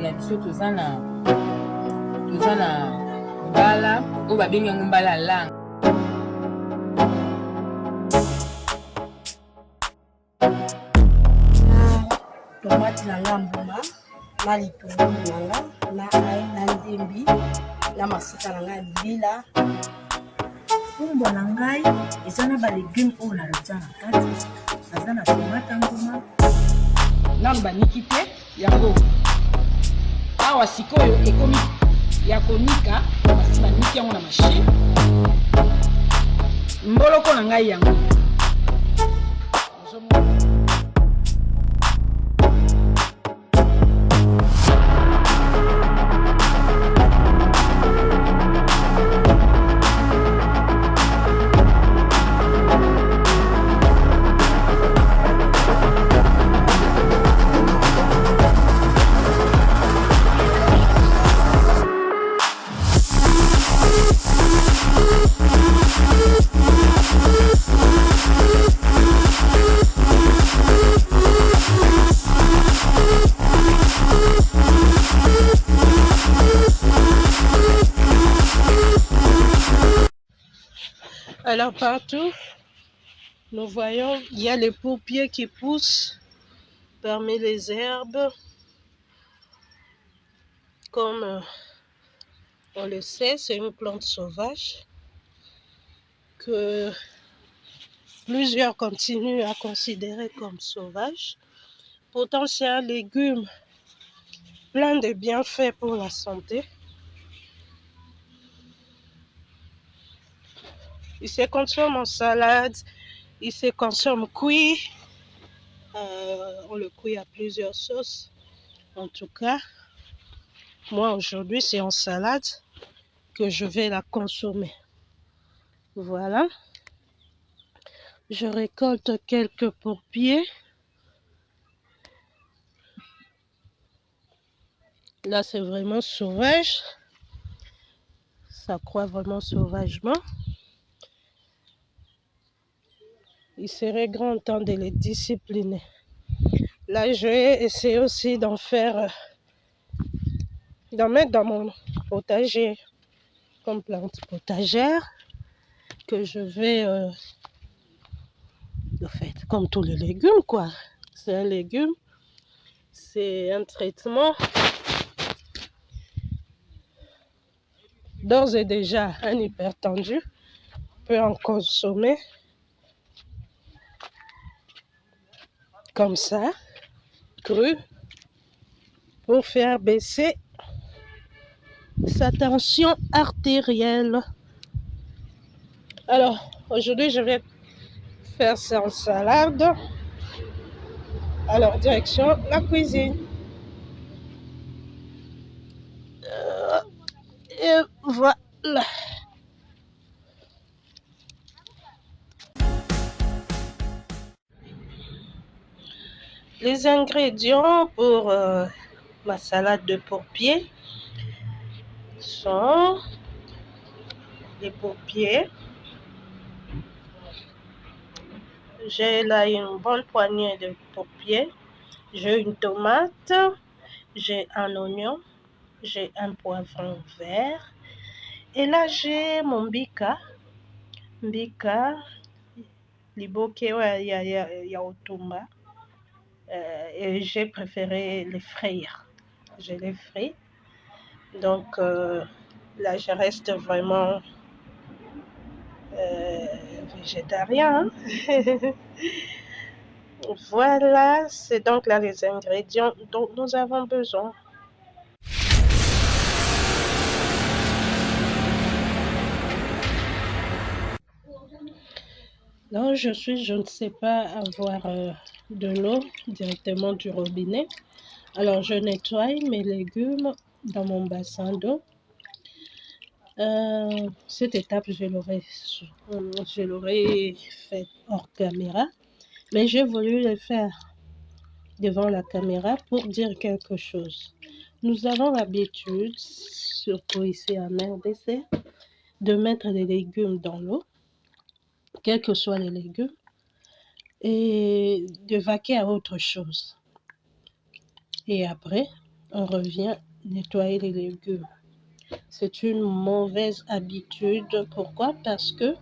na biso toza na mbala oyo babengi yango mbala ya langue. Tomate na nga mbuma na litungulu na nga na ai na ndembi na masika na nga libila. Fumbwa na ngai eza na balegume oyo natia na kati, naza na tomate mbuma nanu baniki te yango awa sikoyo ekomi ya konika, basi baniki yango na machine. Mboloko na ngai yango Alors partout, nous voyons, il y a les pourpiers qui poussent parmi les herbes. Comme on le sait, c'est une plante sauvage que plusieurs continuent à considérer comme sauvage. Pourtant, c'est un légume plein de bienfaits pour la santé. Il se consomme en salade, il se consomme cuit. On le cuit à plusieurs sauces. En tout cas, moi aujourd'hui, c'est en salade que je vais la consommer. Voilà. Je récolte quelques pourpiers. Là, c'est vraiment sauvage. Ça croît vraiment sauvagement. Il serait grand temps de les discipliner. Là, je vais essayer aussi d'en mettre dans mon potager comme plante potagère que je vais, en fait, comme tous les légumes, quoi. C'est un légume, c'est un traitement. D'ores et déjà, un hypertendu peut en consommer comme ça, cru, pour faire baisser sa tension artérielle. Alors, aujourd'hui, je vais faire ça en salade. Alors, direction la cuisine. Et voilà. Les ingrédients pour ma salade de pourpier sont les pourpiers. J'ai là une bonne poignée de pourpiers. J'ai une tomate, j'ai un oignon, j'ai un poivron vert. Et là, j'ai mon mbika. Mbika, liboke ya otumba. Et j'ai préféré les frire. Je les fris. Donc là, je reste vraiment végétarien. Voilà, c'est donc là les ingrédients dont nous avons besoin. Là, je ne sais pas avoir de l'eau directement du robinet. Alors, je nettoie mes légumes dans mon bassin d'eau. Cette étape, je l'aurais faite hors caméra, mais j'ai voulu le faire devant la caméra pour dire quelque chose. Nous avons l'habitude, surtout ici en RDC, de mettre les légumes dans l'eau, quels que soient les légumes, et de vaquer à autre chose. Et après, on revient nettoyer les légumes. C'est une mauvaise habitude. Pourquoi? Parce que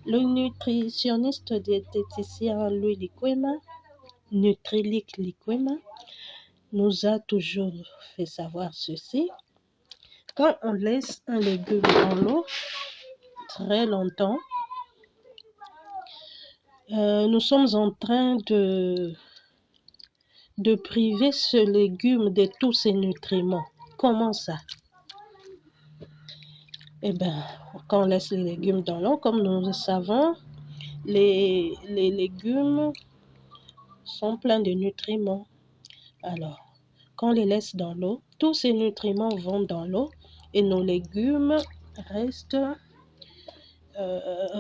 le nutritionniste diététicien Louis Likwema, Nutrilic Likwema, nous a toujours fait savoir ceci. Quand on laisse un légume dans l'eau très longtemps, nous sommes en train de priver ce légume de tous ses nutriments. Comment ça? Eh bien, quand on laisse les légumes dans l'eau, comme nous le savons, les légumes sont pleins de nutriments. Alors, quand on les laisse dans l'eau, tous ces nutriments vont dans l'eau et nos légumes restent,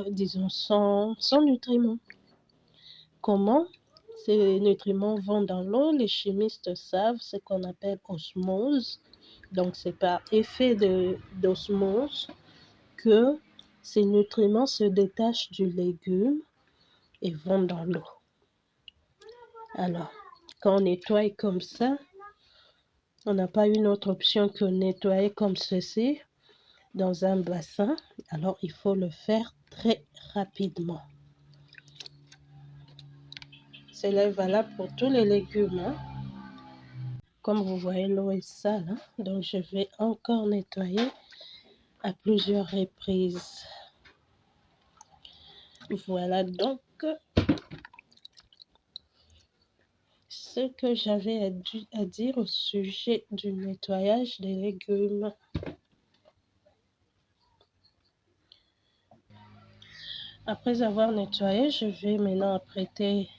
disons, sans nutriments. Comment ces nutriments vont dans l'eau? Les chimistes savent ce qu'on appelle osmose. Donc, c'est par effet d'osmose que ces nutriments se détachent du légume et vont dans l'eau. Alors, quand on nettoie comme ça, on n'a pas une autre option que nettoyer comme ceci dans un bassin. Alors, il faut le faire très rapidement. C'est valable pour tous les légumes. Hein. Comme vous voyez, l'eau est sale. Hein. Donc, je vais encore nettoyer à plusieurs reprises. Voilà donc ce que j'avais à dire au sujet du nettoyage des légumes. Après avoir nettoyé, je vais maintenant apprêter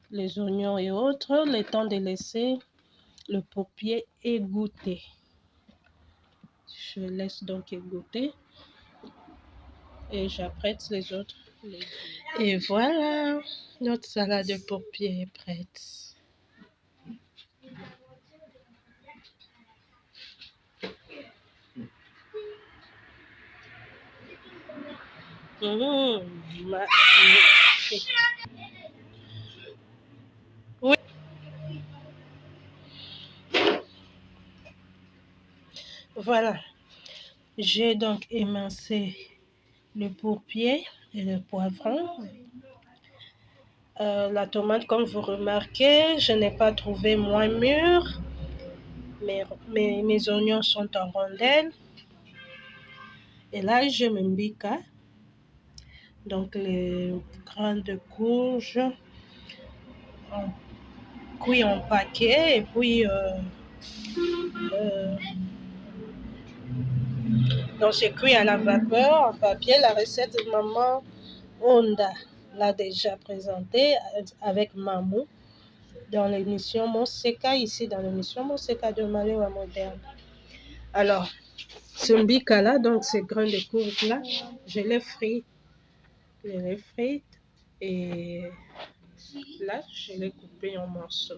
les oignons et autres, le temps de laisser le pourpier égoutter. Je laisse donc égoutter et j'apprête les autres légumes. Et voilà, notre salade de pourpier est prête. Magnifique. Oui. Voilà. J'ai donc émincé le pourpier et le poivron. La tomate, comme vous remarquez, je n'ai pas trouvé moins mûre. Mes oignons sont en rondelles. Et là, je me mbika. Donc, les grains de courge cuits en paquet. Et puis, donc c'est cuit à la vapeur, en papier. La recette de maman Onda l'a déjà présentée avec Mamou dans l'émission Monseka, ici dans l'émission Monseka de Malewa Moderne. Alors, ce mbika là, donc ces grains de courge là, je les frite. Et là, je l'ai coupé en morceaux.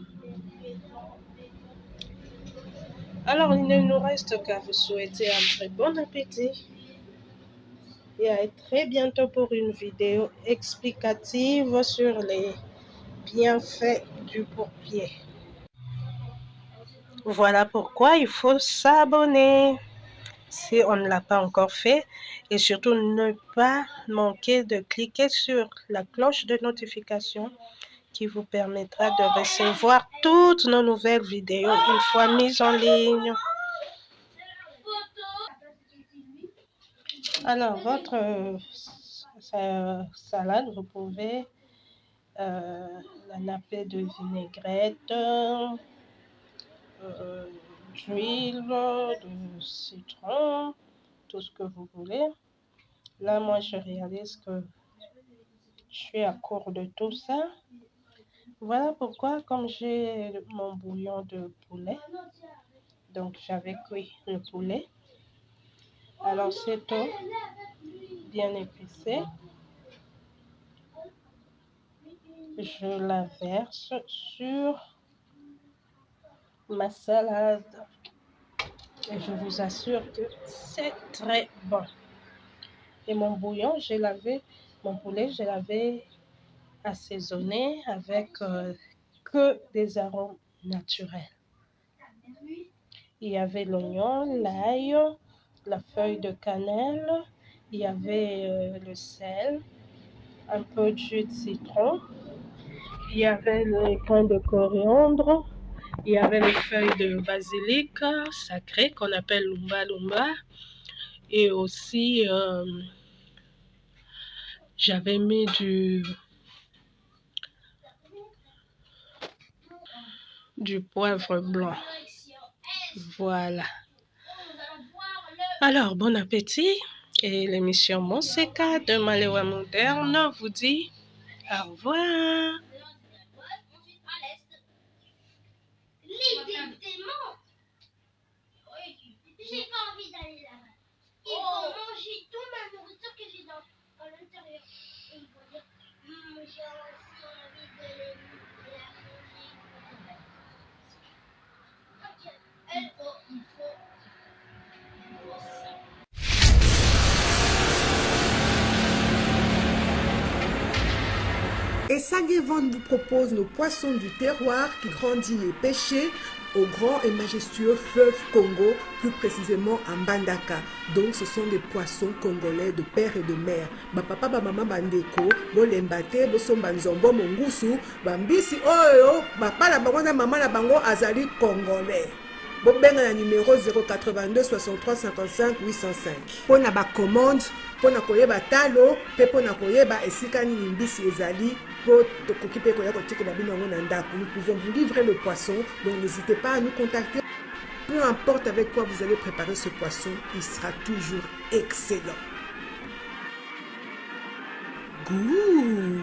Alors, il ne nous reste qu'à vous souhaiter un très bon appétit et à très bientôt pour une vidéo explicative sur les bienfaits du pourpier. Voilà pourquoi il faut s'abonner si on ne l'a pas encore fait et surtout ne pas manquer de cliquer sur la cloche de notification qui vous permettra de recevoir toutes nos nouvelles vidéos une fois mises en ligne. Alors, votre salade, vous pouvez la napper de vinaigrette, d'huile, de citron, tout ce que vous voulez. Là, moi, je réalise que je suis à court de tout ça. Voilà pourquoi, comme j'ai mon bouillon de poulet, donc j'avais cuit le poulet. Alors, cette eau bien épicée, je la verse sur ma salade. Et je vous assure que c'est très bon. Et mon bouillon, mon poulet, je l'avais assaisonné avec que des arômes naturels. Il y avait l'oignon, l'ail, la feuille de cannelle, il y avait le sel, un peu de jus de citron, il y avait les grains de coriandre, il y avait les feuilles de basilic sacré qu'on appelle lumba lumba, et aussi j'avais mis du poivre blanc. Voilà. Alors, bon appétit. Et l'émission Monseka de Malewa Moderne vous dit au revoir. J'ai pas envie d'aller là-bas. Ils vont manger toute ma nourriture que j'ai à l'intérieur. Et ils vont dire, j'ai aussi envie de la manger. Ok, il faut. Et Sanguevent vous propose nos poissons du terroir qui grandit et pêchés au grand et majestueux fleuve Congo, plus précisément à Mbandaka. Donc ce sont des poissons congolais de père et de mère. Papa, maman, bandeko, bolembate, bosomba nzombo, mongusu, bambisi, oyo, papa la bango na maman la bango azali congolais. Bobenga na numéro 082 63 55 805. Pona ba commande, pona koyeba talo, pe pona koyeba esika nini mbisi ezali. Nous pouvons vous livrer le poisson, donc n'hésitez pas à nous contacter. Peu importe avec quoi vous allez préparer ce poisson, il sera toujours excellent. Goût.